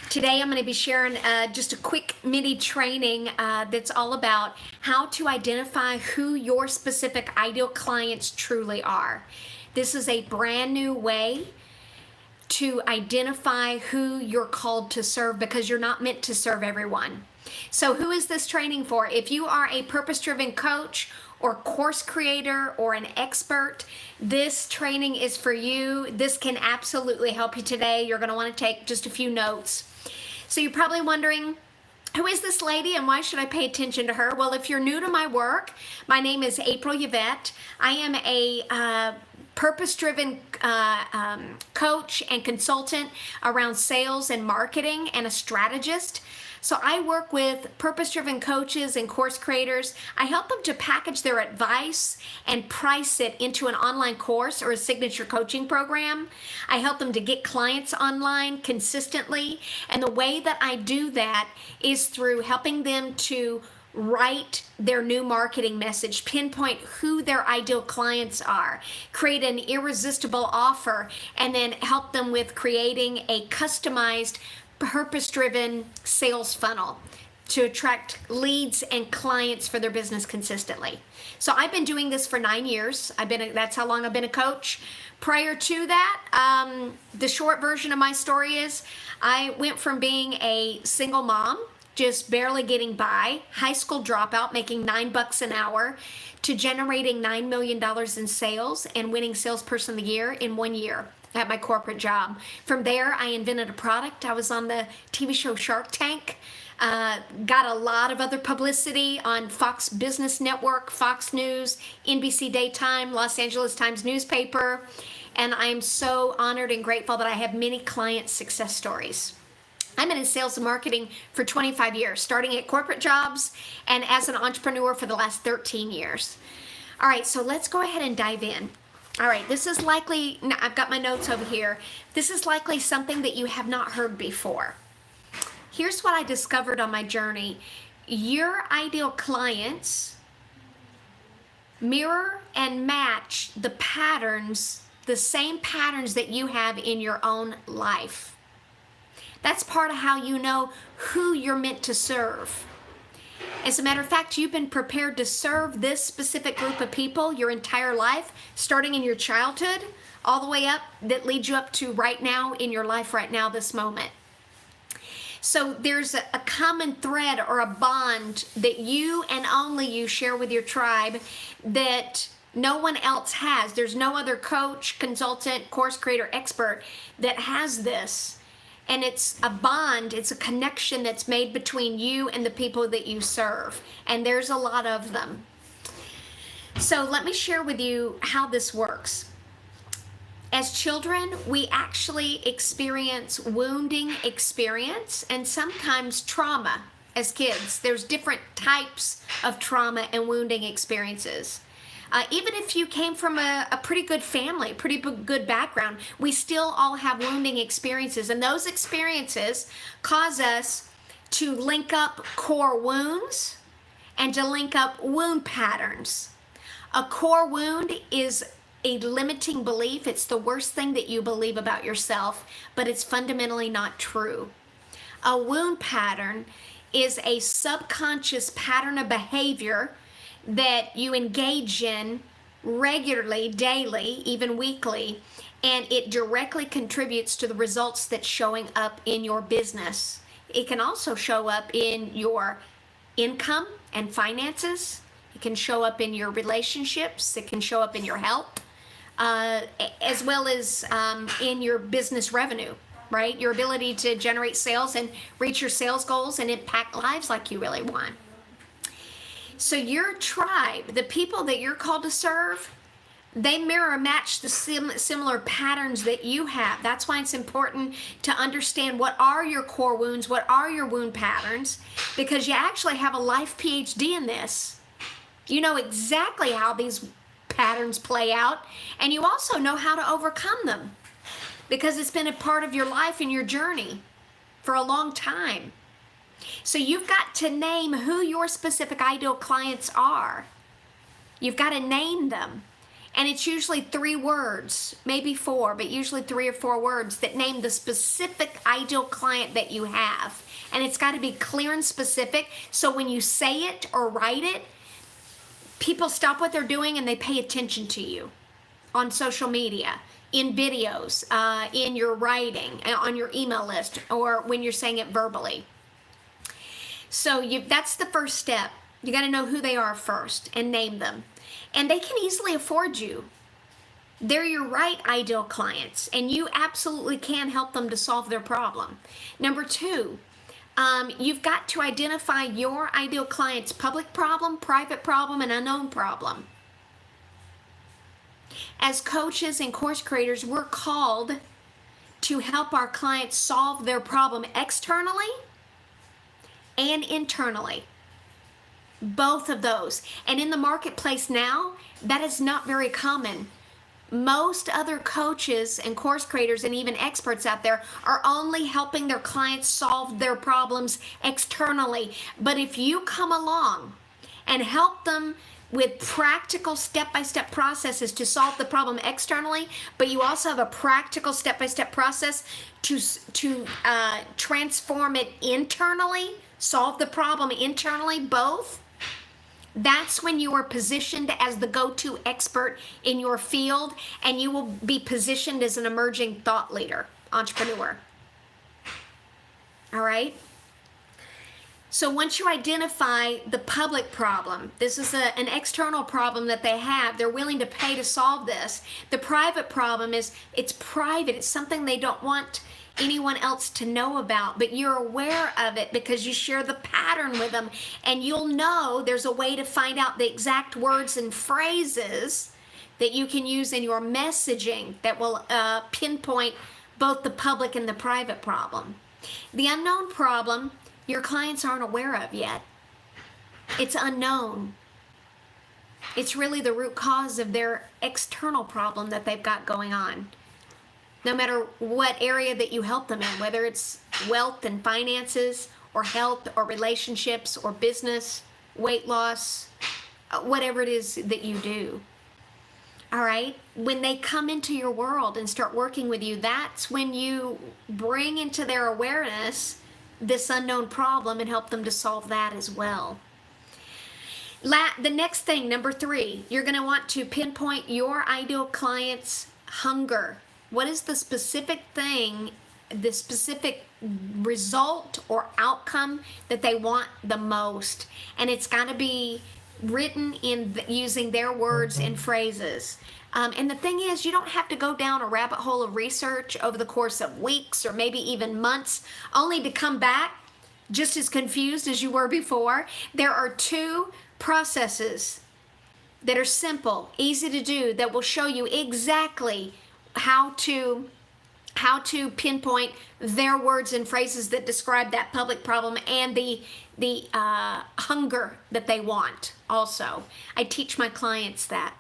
Today I'm going to be sharing just a quick mini training that's all about how to identify who your specific ideal clients truly are. This is a brand new way to identify who you're called to serve because you're not meant to serve everyone. So who is this training for? If you are a purpose-driven coach or course creator or an expert, this training is for you. This can absolutely help you today. You're going to want to take just a few notes. So you're probably wondering, who is this lady and why should I pay attention to her? Well, if you're new to my work, my name is April Yvette. I am a purpose-driven coach and consultant around sales and marketing and a strategist. So I work with purpose-driven coaches and course creators. I help them to package their advice and price it into an online course or a signature coaching program. I help them to get clients online consistently. And the way that I do that is through helping them to write their new marketing message, pinpoint who their ideal clients are, create an irresistible offer, and then help them with creating a customized purpose-driven sales funnel to attract leads and clients for their business consistently. So I've been doing this for 9 years. That's how long I've been a coach. Prior to that, the short version of my story is I went from being a single mom, just barely getting by, high school dropout, making $9 an hour, to generating $9 million in sales and winning Salesperson of the Year in 1 year at my corporate job. From there, I invented a product. I was on the TV show Shark Tank, got a lot of other publicity on Fox Business Network, Fox News, NBC Daytime, Los Angeles Times newspaper, and I'm so honored and grateful that I have many client success stories. I've been in sales and marketing for 25 years, starting at corporate jobs and as an entrepreneur for the last 13 years. All right, so let's go ahead and dive in. All right, this is likely, I've got my notes over here. This is likely something that you have not heard before. Here's what I discovered on my journey. Your ideal clients mirror and match the patterns, the same patterns that you have in your own life. That's part of how you know who you're meant to serve. As a matter of fact, you've been prepared to serve this specific group of people your entire life, starting in your childhood, all the way up, that leads you up to right now in your life right now, this moment. So there's a common thread or a bond that you and only you share with your tribe that no one else has. There's no other coach, consultant, course creator, expert that has this. And it's a bond, it's a connection that's made between you and the people that you serve. And there's a lot of them. So let me share with you how this works. As children, we actually experience wounding experience and sometimes trauma as kids. There's different types of trauma and wounding experiences. Even if you came from a pretty good family, pretty good background, we still all have wounding experiences. And those experiences cause us to link up core wounds and to link up wound patterns. A core wound is a limiting belief. It's the worst thing that you believe about yourself, but it's fundamentally not true. A wound pattern is a subconscious pattern of behavior that you engage in regularly, daily, even weekly, and it directly contributes to the results that's showing up in your business. It can also show up in your income and finances. It can show up in your relationships. It can show up in your health, as well as in your business revenue, right? Your ability to generate sales and reach your sales goals and impact lives like you really want. So your tribe, the people that you're called to serve, they mirror match the similar patterns that you have. That's why it's important to understand what are your core wounds, what are your wound patterns, because you actually have a life PhD in this. You know exactly how these patterns play out, and you also know how to overcome them because it's been a part of your life and your journey for a long time. So you've got to name who your specific ideal clients are. You've got to name them. And it's usually 3 words, maybe 4, but usually 3 or 4 words that name the specific ideal client that you have. And it's got to be clear and specific, so when you say it or write it, people stop what they're doing and they pay attention to you on social media, in videos, in your writing, on your email list, or when you're saying it verbally. So that's the first step. You got to know who they are first and name them. And they can easily afford you. They're your right ideal clients, and you absolutely can help them to solve their problem. Number 2, you've got to identify your ideal client's public problem, private problem, and unknown problem. As coaches and course creators, we're called to help our clients solve their problem externally and internally. Both of those. And in the marketplace now, that is not very common. Most other coaches and course creators and even experts out there are only helping their clients solve their problems externally. But if you come along and help them with practical step-by-step processes to solve the problem externally, but you also have a practical step-by-step process to transform it internally, solve the problem internally, both, that's when you are positioned as the go-to expert in your field, and you will be positioned as an emerging thought leader, entrepreneur. All right? So once you identify the public problem, this is an external problem that they have, they're willing to pay to solve this. The private problem is, it's private, it's something they don't want anyone else to know about, but you're aware of it because you share the pattern with them, and you'll know there's a way to find out the exact words and phrases that you can use in your messaging that will pinpoint both the public and the private problem. The unknown problem, your clients aren't aware of yet. It's unknown. It's really the root cause of their external problem that they've got going on. No matter what area that you help them in, whether it's wealth and finances, or health, or relationships, or business, weight loss, whatever it is that you do. All right? When they come into your world and start working with you, that's when you bring into their awareness this unknown problem and help them to solve that as well. The next thing, number 3, you're going to want to pinpoint your ideal client's hunger. What is the specific thing, the specific result or outcome that they want the most? And it's got to be written using their words and phrases. And the thing is, you don't have to go down a rabbit hole of research over the course of weeks or maybe even months, only to come back just as confused as you were before. There are 2 processes that are simple, easy to do, that will show you exactly how to pinpoint their words and phrases that describe that public problem and the hunger that they want also. I teach my clients that.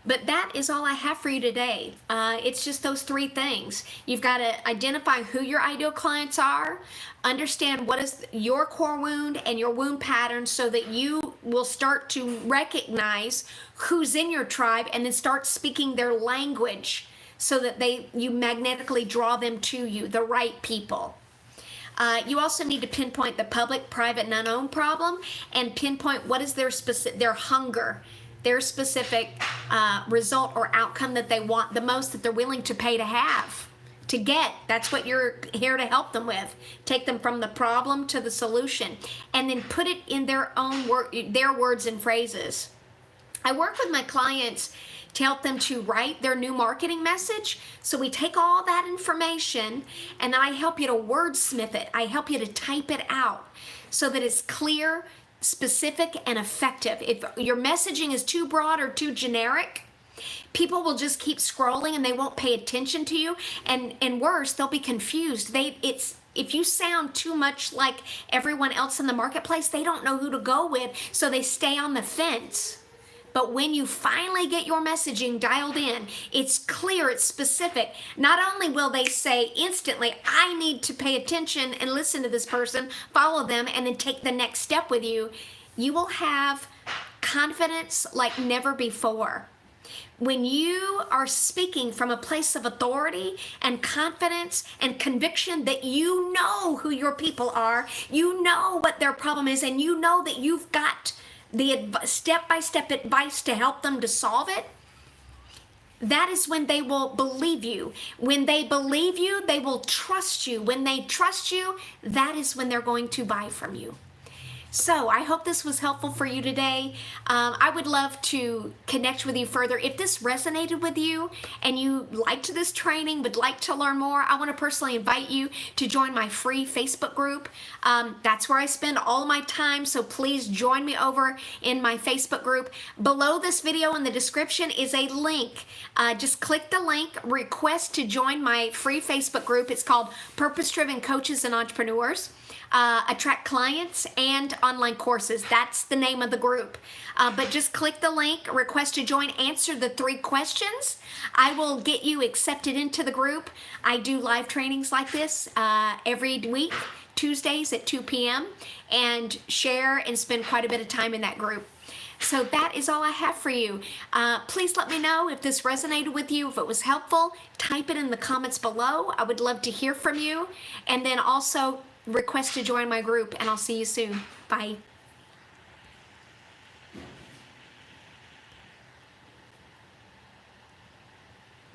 But that is all I have for you today. It's just those 3 things. You've got to identify who your ideal clients are, understand what is your core wound and your wound patterns, so that you will start to recognize who's in your tribe and then start speaking their language, so that you magnetically draw them to you, the right people. You also need to pinpoint the public, private, and unknown problem, and pinpoint what is their hunger, their specific result or outcome that they want the most, that they're willing to pay to get. That's what you're here to help them with. Take them from the problem to the solution, and then put it in their words and phrases. I work with my clients to help them to write their new marketing message. So we take all that information and I help you to wordsmith it. I help you to type it out so that it's clear, specific, and effective. If your messaging is too broad or too generic, people will just keep scrolling and they won't pay attention to you. And worse, they'll be confused. If you sound too much like everyone else in the marketplace, they don't know who to go with, so they stay on the fence. But when you finally get your messaging dialed in, it's clear, it's specific. Not only will they say instantly, I need to pay attention and listen to this person, follow them, and then take the next step with you, you will have confidence like never before. When you are speaking from a place of authority and confidence and conviction that you know who your people are, you know what their problem is, and you know that you've got the step-by-step advice to help them to solve it, that is when they will believe you. When they believe you, they will trust you. When they trust you, that is when they're going to buy from you. So I hope this was helpful for you today. I would love to connect with you further. If this resonated with you and you liked this training, would like to learn more, I want to personally invite you to join my free Facebook group. That's where I spend all my time, so please join me over in my Facebook group. Below this video in the description is a link. Just click the link, request to join my free Facebook group. It's called Purpose Driven Coaches and Entrepreneurs. Attract clients and online courses. That's the name of the group. But just click the link, request to join, answer the 3 questions. I will get you accepted into the group. I do live trainings like this every week, Tuesdays at 2 p.m. and share and spend quite a bit of time in that group. So that is all I have for you. Please let me know if this resonated with you, if it was helpful. Type it in the comments below. I would love to hear from you. And then also request to join my group, and I'll see you soon. Bye.